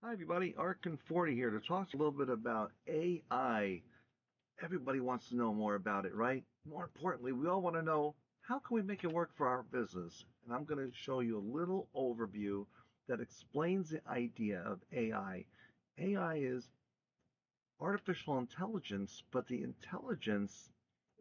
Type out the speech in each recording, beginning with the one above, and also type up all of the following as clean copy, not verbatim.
Hi everybody, Arkin40 here to talk a little bit about AI. Everybody wants to know more about it, right? More importantly, we all want to know how can we make it work for our business? And I'm going to show you a little overview that explains the idea of AI. AI is artificial intelligence, but the intelligence,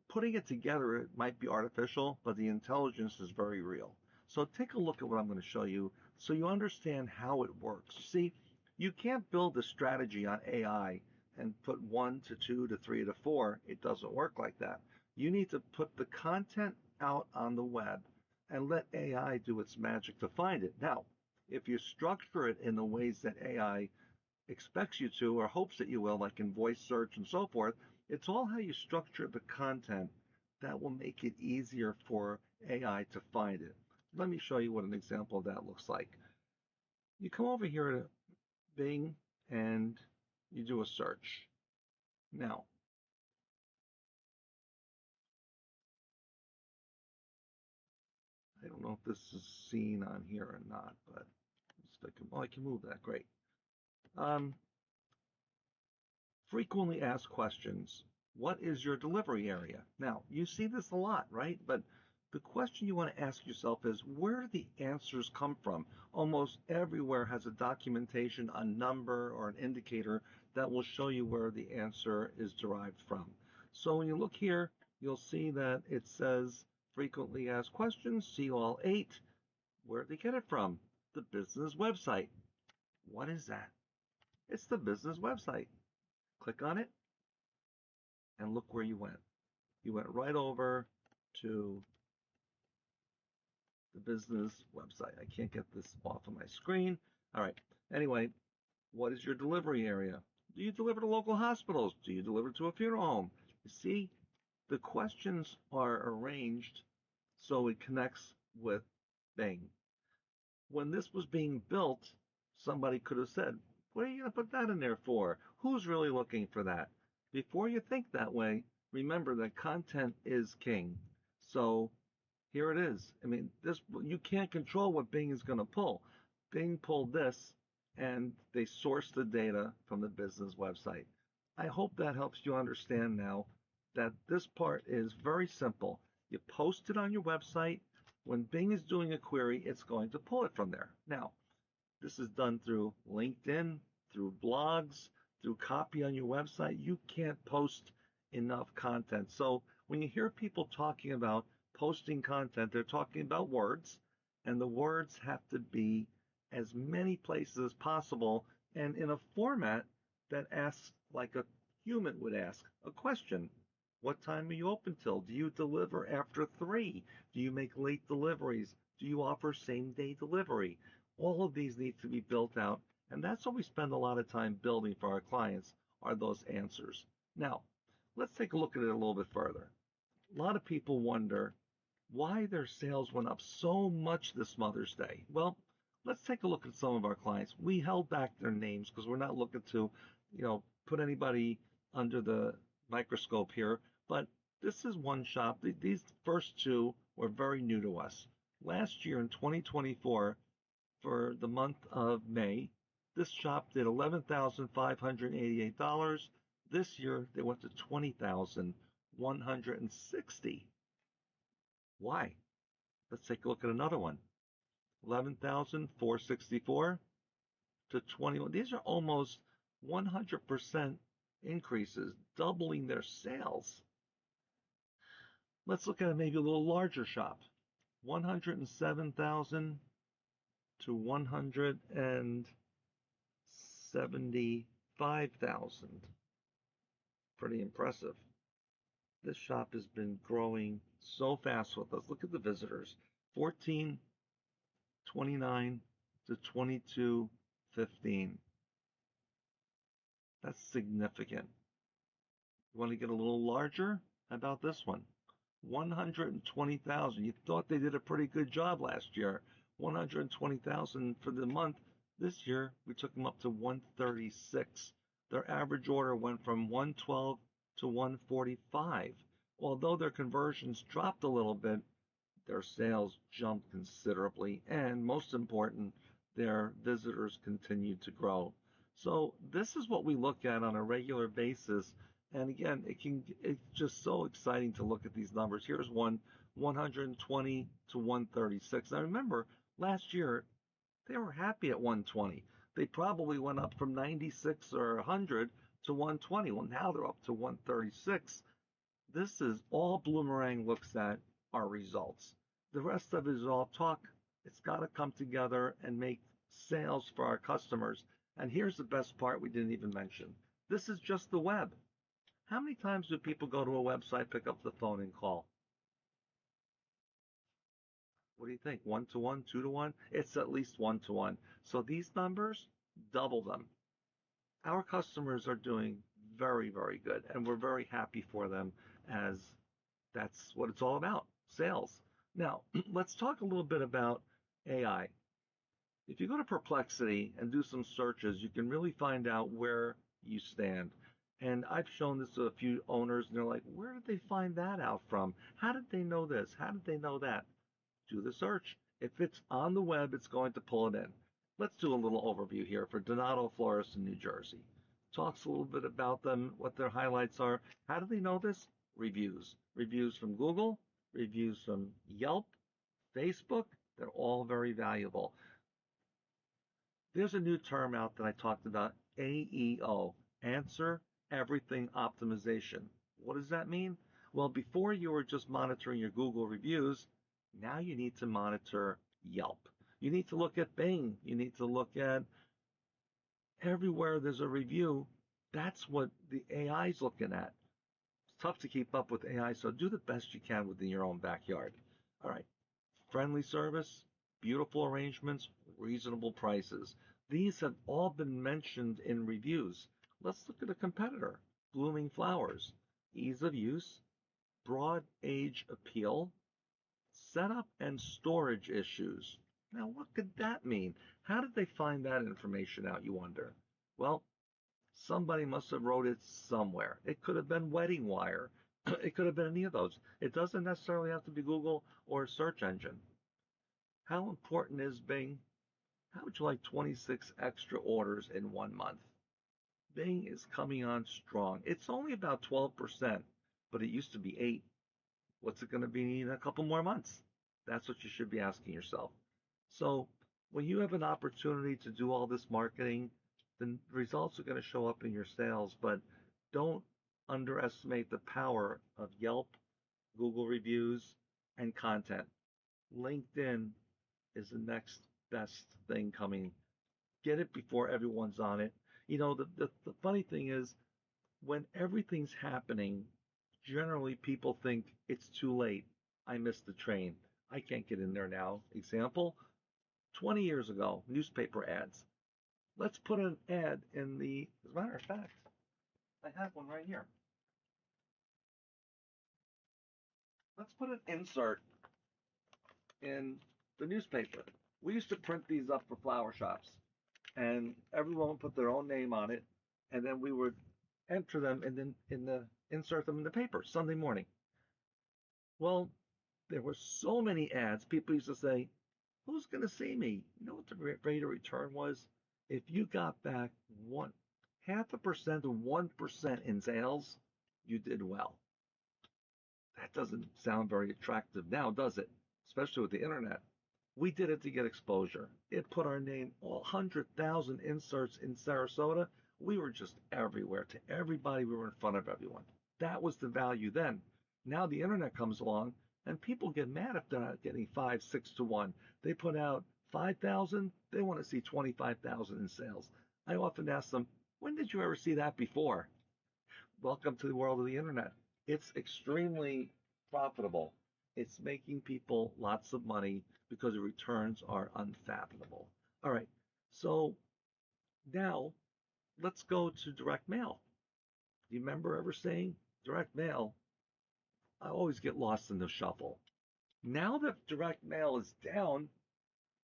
putting it together, it might be artificial, but the intelligence is very real. So take a look at what I'm going to show you so you understand how it works. See, you can't build a strategy on AI and put 1 to 2 to 3 to 4. It doesn't work like that. You need to put the content out on the web and let AI do its magic to find it. Now, if you structure it in the ways that AI expects you to or hopes that you will, like in voice search and so forth, it's all how you structure the content that will make it easier for AI to find it. Let me show you what an example of that looks like. You come over here to Bing and you do a search. Now, I don't know if this is seen on here or not, but I can move that. Great. Um, Frequently asked questions. What is your delivery area? Now, you see this a lot, right? But the question you want to ask yourself is, where do the answers come from? Almost everywhere has a documentation, a number, or an indicator that will show you where the answer is derived from. So when you look here, you'll see that it says frequently asked questions, see all 8. Where did they get it from? The business website. What is that? It's the business website. Click on it and look where you went. You went right over to the business website. I can't get this off of my screen. All right. Anyway, what is your delivery area? Do you deliver to local hospitals? Do you deliver to a funeral home? You see, the questions are arranged so it connects with Bing. When this was being built, somebody could have said, what are you going to put that in there for? Who's really looking for that? Before you think that way, remember that content is king. So here it is. I mean, this you can't control what Bing is going to pull. Bing pulled this, and they sourced the data from the business website. I hope that helps you understand now that this part is very simple. You post it on your website. When Bing is doing a query, it's going to pull it from there. Now, this is done through LinkedIn, through blogs, through copy on your website. You can't post enough content. So when you hear people talking about posting content, they're talking about words, and the words have to be as many places as possible and in a format that asks like a human would ask a question. What time are you open till? Do you deliver after 3? Do you make late deliveries? Do you offer same day delivery? All of these need to be built out, and that's what we spend a lot of time building for our clients are those answers. Now, let's take a look at it a little bit further. A lot of people wonder why their sales went up so much this Mother's Day. Well, let's take a look at some of our clients. We held back their names because we're not looking to, put anybody under the microscope here. But this is one shop. These first two were very new to us. Last year in 2024, for the month of May, this shop did $11,588. This year they went to $20,160. Why? Let's take a look at another one. 11,464 to 21. These are almost 100% increases, doubling their sales. Let's look at maybe a little larger shop. 107,000 to 175,000. Pretty impressive. This shop has been growing so fast with us. Look at the visitors. 1429 to 2215. That's significant. You want to get a little larger? How about this one? 120,000. You thought they did a pretty good job last year. 120,000 for the month. This year, we took them up to 136. Their average order went from 112 to 145. Although their conversions dropped a little bit, their sales jumped considerably, and most important, their visitors continued to grow. So this is what we look at on a regular basis. And again, it's just so exciting to look at these numbers. Here's one, 120 to 136. Now remember, last year they were happy at 120. They probably went up from 96 or 100 to 120. Well, now they're up to 136. This is all Bloomerang looks at are results. The rest of it is all talk. It's got to come together and make sales for our customers. And here's the best part we didn't even mention. This is just the web. How many times do people go to a website, pick up the phone, and call? What do you think? 1 to 1, 2 to 1? It's at least 1 to 1. So these numbers, double them. Our customers are doing very, very good, and we're very happy for them as that's what it's all about, sales. Now, let's talk a little bit about AI. If you go to Perplexity and do some searches, you can really find out where you stand. And I've shown this to a few owners, and they're like, where did they find that out from? How did they know this? How did they know that? Do the search. If it's on the web, it's going to pull it in. Let's do a little overview here for Donato Florist in New Jersey. Talks a little bit about them, what their highlights are. How do they know this? Reviews. Reviews from Google, reviews from Yelp, Facebook. They're all very valuable. There's a new term out that I talked about, AEO, Answer Everything Optimization. What does that mean? Well, before you were just monitoring your Google reviews, now you need to monitor Yelp. You need to look at Bing. You need to look at everywhere there's a review. That's what the AI is looking at. It's tough to keep up with AI, so do the best you can within your own backyard. All right. Friendly service, beautiful arrangements, reasonable prices. These have all been mentioned in reviews. Let's look at a competitor, Blooming Flowers. Ease of use, broad age appeal, setup and storage issues. Now, what could that mean? How did they find that information out, you wonder? Well, somebody must have wrote it somewhere. It could have been Wedding Wire. It could have been any of those. It doesn't necessarily have to be Google or a search engine. How important is Bing? How would you like 26 extra orders in 1 month? Bing is coming on strong. It's only about 12%, but it used to be 8. What's it going to be in a couple more months? That's what you should be asking yourself. So when you have an opportunity to do all this marketing, the results are going to show up in your sales, but don't underestimate the power of Yelp, Google reviews, and content. LinkedIn is the next best thing coming. Get it before everyone's on it. You know, the funny thing is, when everything's happening, generally people think it's too late. I missed the train. I can't get in there now. Example, 20 years ago, newspaper ads. Let's put an ad in as a matter of fact, I have one right here. Let's put an insert in the newspaper. We used to print these up for flower shops, and everyone would put their own name on it, and then we would enter them and then insert them in the paper Sunday morning. Well, there were so many ads. People used to say, "Who's going to see me?" You know what the rate of return was? If you got back 0.5% to 1% in sales, you did well. That doesn't sound very attractive now, does it? Especially with the internet. We did it to get exposure. It put our name, all 100,000 inserts in Sarasota. We were just everywhere. To everybody, we were in front of everyone. That was the value then. Now the internet comes along, and people get mad if they're not getting 5, 6 to 1. They put out 5,000, they want to see 25,000 in sales. I often ask them, when did you ever see that before? Welcome to the world of the internet. It's extremely profitable. It's making people lots of money because the returns are unfathomable. All right, so now let's go to direct mail. Do you remember ever saying direct mail? I always get lost in the shuffle. Now that direct mail is down,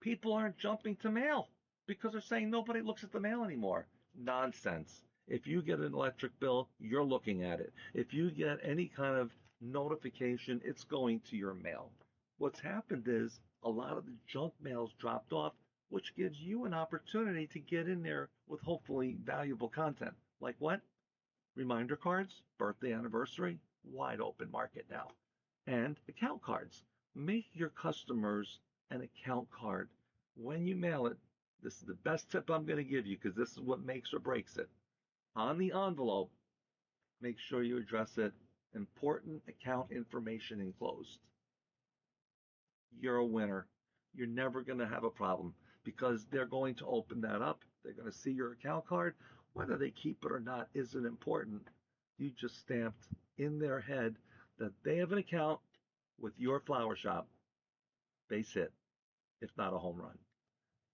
people aren't jumping to mail because they're saying nobody looks at the mail anymore. Nonsense. If you get an electric bill, you're looking at it. If you get any kind of notification, it's going to your mail. What's happened is a lot of the junk mail's dropped off. which gives you an opportunity to get in there with hopefully valuable content. Like what? Reminder cards, birthday, anniversary, wide open market now. And account cards. Make your customers an account card. When you mail it, this is the best tip I'm going to give you because this is what makes or breaks it. On the envelope, make sure you address it important account information enclosed. You're a winner. You're never going to have a problem because they're going to open that up. They're going to see your account card. Whether they keep it or not isn't important. You just stamped in their head that they have an account with your flower shop. Base hit, if not a home run.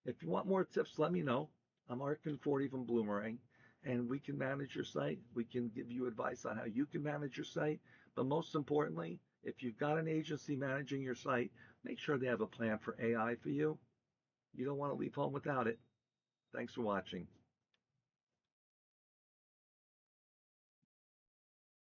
If you want more tips, let me know. I'm Arkin Forty from Bloomerang, and we can manage your site. We can give you advice on how you can manage your site. But most importantly, if you've got an agency managing your site, make sure they have a plan for AI for you. You don't want to leave home without it. Thanks for watching.